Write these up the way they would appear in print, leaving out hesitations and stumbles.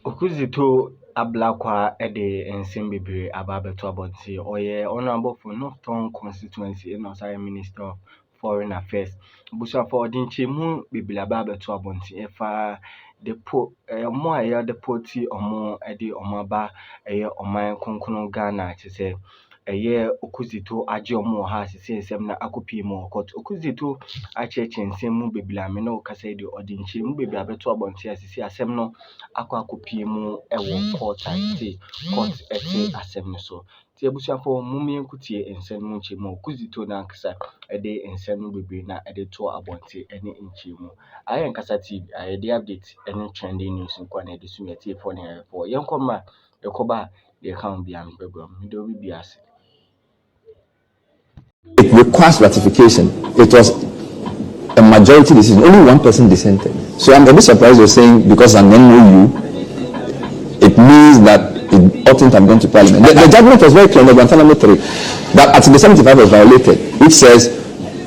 Okudzeto Ablakwa ede ensem bebre ababeto abonti oye honorable for Northern constituency in Osai Minister of Foreign Affairs. Busa for odinchemu bebre ababeto abonti efa depo mo aye depoti omo ede omaba eye oman konkono Ghana chese eye Okudzeto aje omo ha sese ensem na akopi mo court Okudzeto acheche ensem mu bebre ame na okasa ede odinchemu bebre abeto abonti asese asem no akopie mu ewo court ati court ete asem so ti ebusuafo mumie nkutie ensem mu nchemu Okudzeto na nkasa ede ensem mu bebre na ede to abonte ene nchemu aye nkasa ti aye dey update ene trending news nkwa na ede sumie ti for ne for yenkoma yekoba ye kan bia mbegro mi do bi biase. It requires ratification. It was a majority decision. Only one person dissented. So I'm a bit surprised you're saying because an MOU, it means that it oughtn't have gone to Parliament. The judgment was very clear in Parliamentary 3 that Article 75 was violated, which says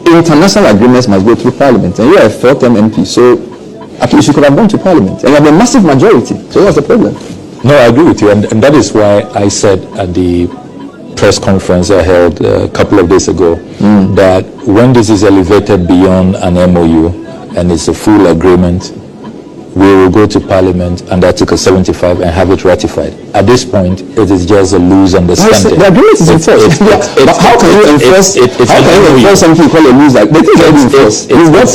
international agreements must go through Parliament. And you are a 4th MP, so at least you could have gone to Parliament. And you have a massive majority. So what's the problem? No, I agree with you. And that is why I said at the press conference I held a couple of days ago that when this is elevated beyond an MOU and it's a full agreement, we will go to Parliament under Article 75 and have it ratified. At this point, it is just a loose understanding. The agreement is enforced. But how can you enforce? How can you enforce something called a loose? Like the thing is enforced. It's not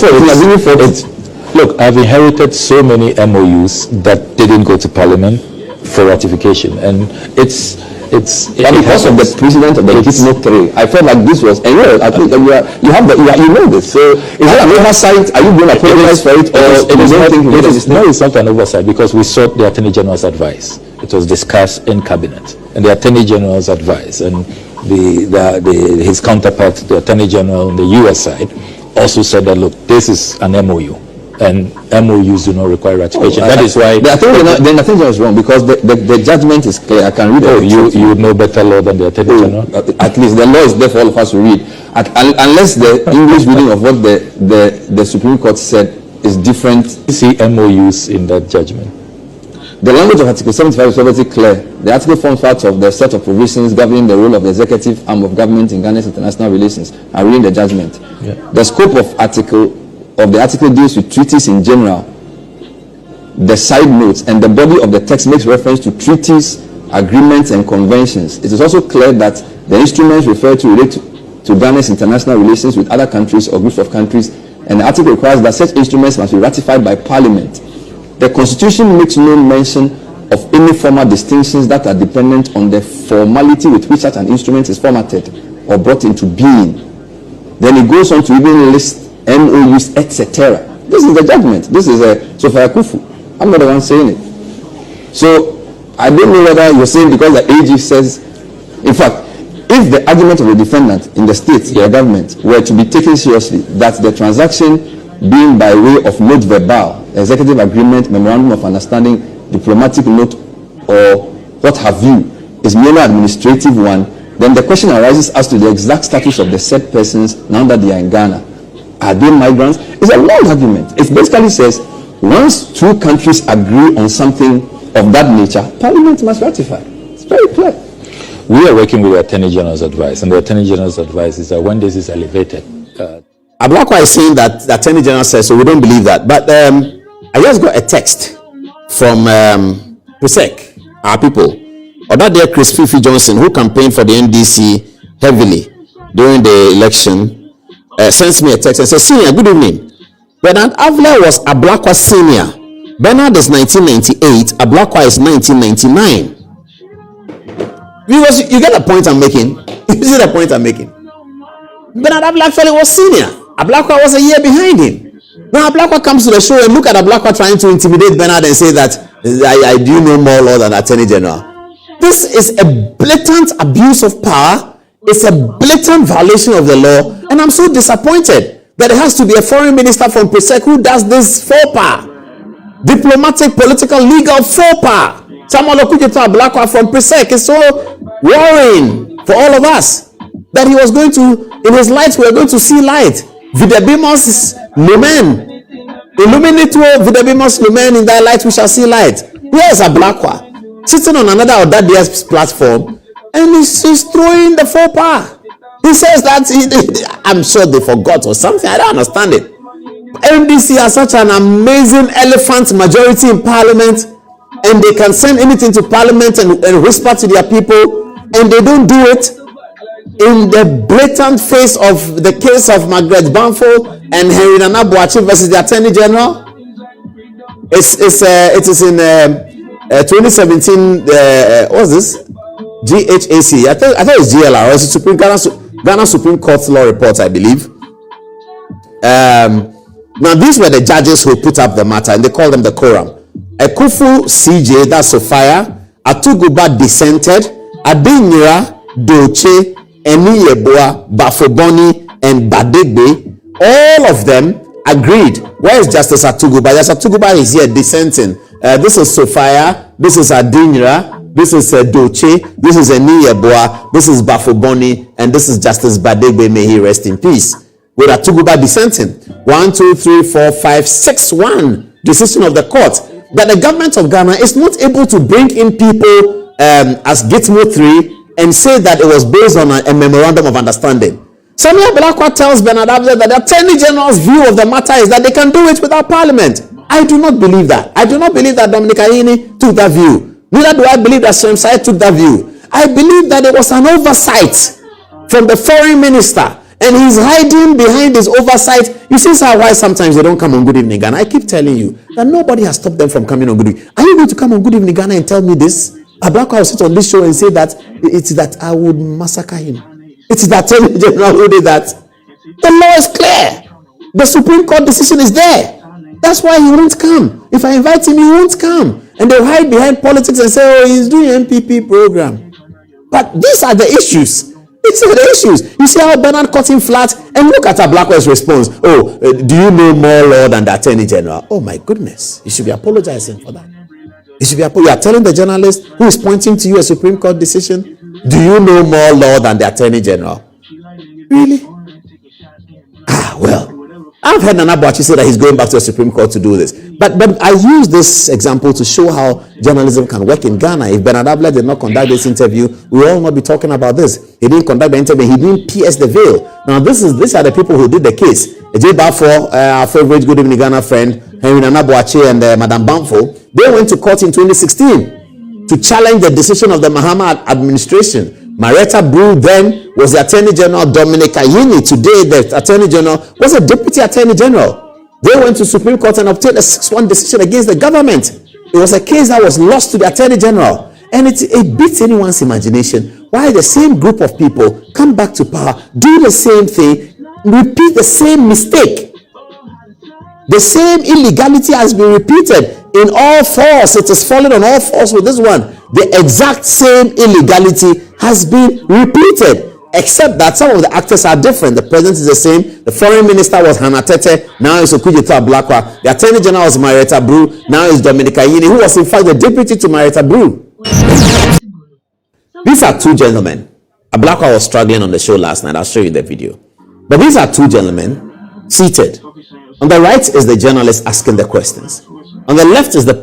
fair. It's look, I've inherited so many MOUs that didn't go to Parliament for ratification, and it's because of the president of the Note 3. I felt like this was, and I think you know this. So is that an oversight? Are you going to apologize for it, or it's not an oversight because we sought the Attorney General's advice. It was discussed in cabinet, and the Attorney General's advice and his counterpart, the Attorney General on the US side, also said that look, this is an MOU. And MOUs do not require ratification. That is why the Attorney General is wrong because the judgment is clear. I can read it. You know better law than the Attorney General. At least the law is there for all of us to read. Unless the English reading of what the Supreme Court said is different. You see MOUs in that judgment. The language of Article 75 is obviously clear. The article forms part of the set of provisions governing the role of the executive arm of government in Ghana's international relations. I read the judgment. Yeah. The scope of the article deals with treaties in general. The side notes and the body of the text makes reference to treaties, agreements, and conventions. It is also clear that the instruments referred to relate to Ghana's international relations with other countries or groups of countries, and the article requires that such instruments must be ratified by Parliament. The Constitution makes no mention of any formal distinctions that are dependent on the formality with which such an instrument is formatted or brought into being. Then it goes on to even list MOUs, etc. This is the judgment. This is Sophia Kufu. I'm not the one saying it. So I don't know whether you're saying because the AG says, in fact, if the argument of the defendant in the state, the government, were to be taken seriously, that the transaction being by way of note verbal, executive agreement, memorandum of understanding, diplomatic note, or what have you, is merely an administrative one, then the question arises as to the exact status of the said persons now that they are in Ghana. Are they migrants? It's a long argument. It basically says once two countries agree on something of that nature, Parliament must ratify. It's very clear. We are working with the Attorney General's advice, and the Attorney General's advice is that when this is elevated, Ablakwa is saying that the Attorney General says so. We don't believe that. But I just got a text from PRESEC, our people, or that there Chris Fifi Johnson, who campaigned for the NDC heavily during the election. Sends me a text and says, Senior, good evening. Bernard Avler was Ablakwa Senior. Bernard is 1998. Ablakwa is 1999. You get the point I'm making? You see the point I'm making? Bernard Avler actually was senior. Ablakwa was a year behind him. Now Ablakwa comes to the show and look at Ablakwa trying to intimidate Bernard and say that I do know more law than Attorney General. This is a blatant abuse of power. It's a blatant violation of the law, and I'm so disappointed that it has to be a foreign minister from PRESEC who does this faux pas. Diplomatic, political, legal faux pas. Mahama Okudzeto Ablakwa from PRESEC is so worrying for all of us that he was going to, in his light, we are going to see light. Videbimos lumen. Illuminate Videbimos lumen, in thy light we shall see light. Here's Ablakwa sitting on another audacious platform, and he's throwing the faux pas. He says that I'm sure they forgot or something. I don't understand it. MDC has such an amazing elephant majority in parliament, and they can send anything to parliament and whisper to their people, and they don't do it. In the blatant face of the case of Margaret Bamford and Henry Nana Boakye versus the Attorney General, it is in 2017. What's this? GHAC. I thought it was GLR. Or it's Ghana Supreme Court Law Report, I believe. Now these were the judges who put up the matter, and they called them the quorum. Ekufu CJ, that's Sophia. Atuguba dissented. Adinyira, Doche, Eniyeboa, Bafoboni, and Badegbe, all of them agreed. Where is Justice Atuguba? Justice Atuguba is here dissenting. This is Sophia, this is Adinyira, this is Doche, this is Eniyeboa, this is Bafoboni, and this is Justice Badegbe. May he rest in peace. With Atuguba dissenting. 1, 2, 3, 4, 5, 6, 1 decision of the court that the government of Ghana is not able to bring in people as Gitmo 3 and say that it was based on a memorandum of understanding. Samuel Ablakwa tells Bernard Abzeh that the Attorney General's view of the matter is that they can do it without Parliament. I do not believe that. I do not believe that Dominic Ayini took that view. Neither do I believe that Shem Sai took that view. I believe that it was an oversight from the foreign minister, and he's hiding behind his oversight. You see why sometimes they don't come on Good Evening Ghana. I keep telling you that nobody has stopped them from coming on Good Evening. Are you going to come on Good Evening Ghana and tell me this? Ablakwa will sit on this show and say that it's that I would massacre him. It's the Attorney General who did that. The law is clear. The Supreme Court decision is there. That's why he won't come. If I invite him, he won't come. And they'll hide behind politics and say, oh, he's doing MPP program. But these are the issues. These are the issues. You see how Bernard caught him flat? And look at Ablakwa's response. Oh, do you know more law than the Attorney General? Oh my goodness. You should be apologizing for that. You are telling the journalist who is pointing to you a Supreme Court decision, do you know more law than the Attorney General? Really? Well, I've heard Nana Boakye say that he's going back to the Supreme Court to do this. But I use this example to show how journalism can work in Ghana. If Bernard Abzeh did not conduct this interview, we will all not be talking about this. He didn't conduct the interview. He didn't pierce the veil. Now, these are the people who did the case. J. Bafo, our favorite Good Evening Ghana friend, Henry Nana Boakye and Madame Bamfo, they went to court in 2016 to challenge the decision of the Mahama administration. Marietta Brew then was the Attorney General. Dominic Ayini, today the Attorney General, was a Deputy Attorney General. They went to Supreme Court and obtained a 6-1 decision against the government. It was a case that was lost to the Attorney General. And it beats anyone's imagination why the same group of people come back to power, do the same thing, repeat the same mistake. The same illegality has been repeated in all fours. It is falling on all fours with this one. The exact same illegality has been repeated, except that some of the actors are different. The president is the same. The foreign minister was Hannah Tete. Now it's Okudzeto Ablakwa. The attorney general was Marietta Brew. Now it's Dominic Ayini, who was in fact the deputy to Marietta Brew. These are two gentlemen. Ablakwa was struggling on the show last night. I'll show you the video. But these are two gentlemen seated. On the right is the journalist asking the questions. On the left is the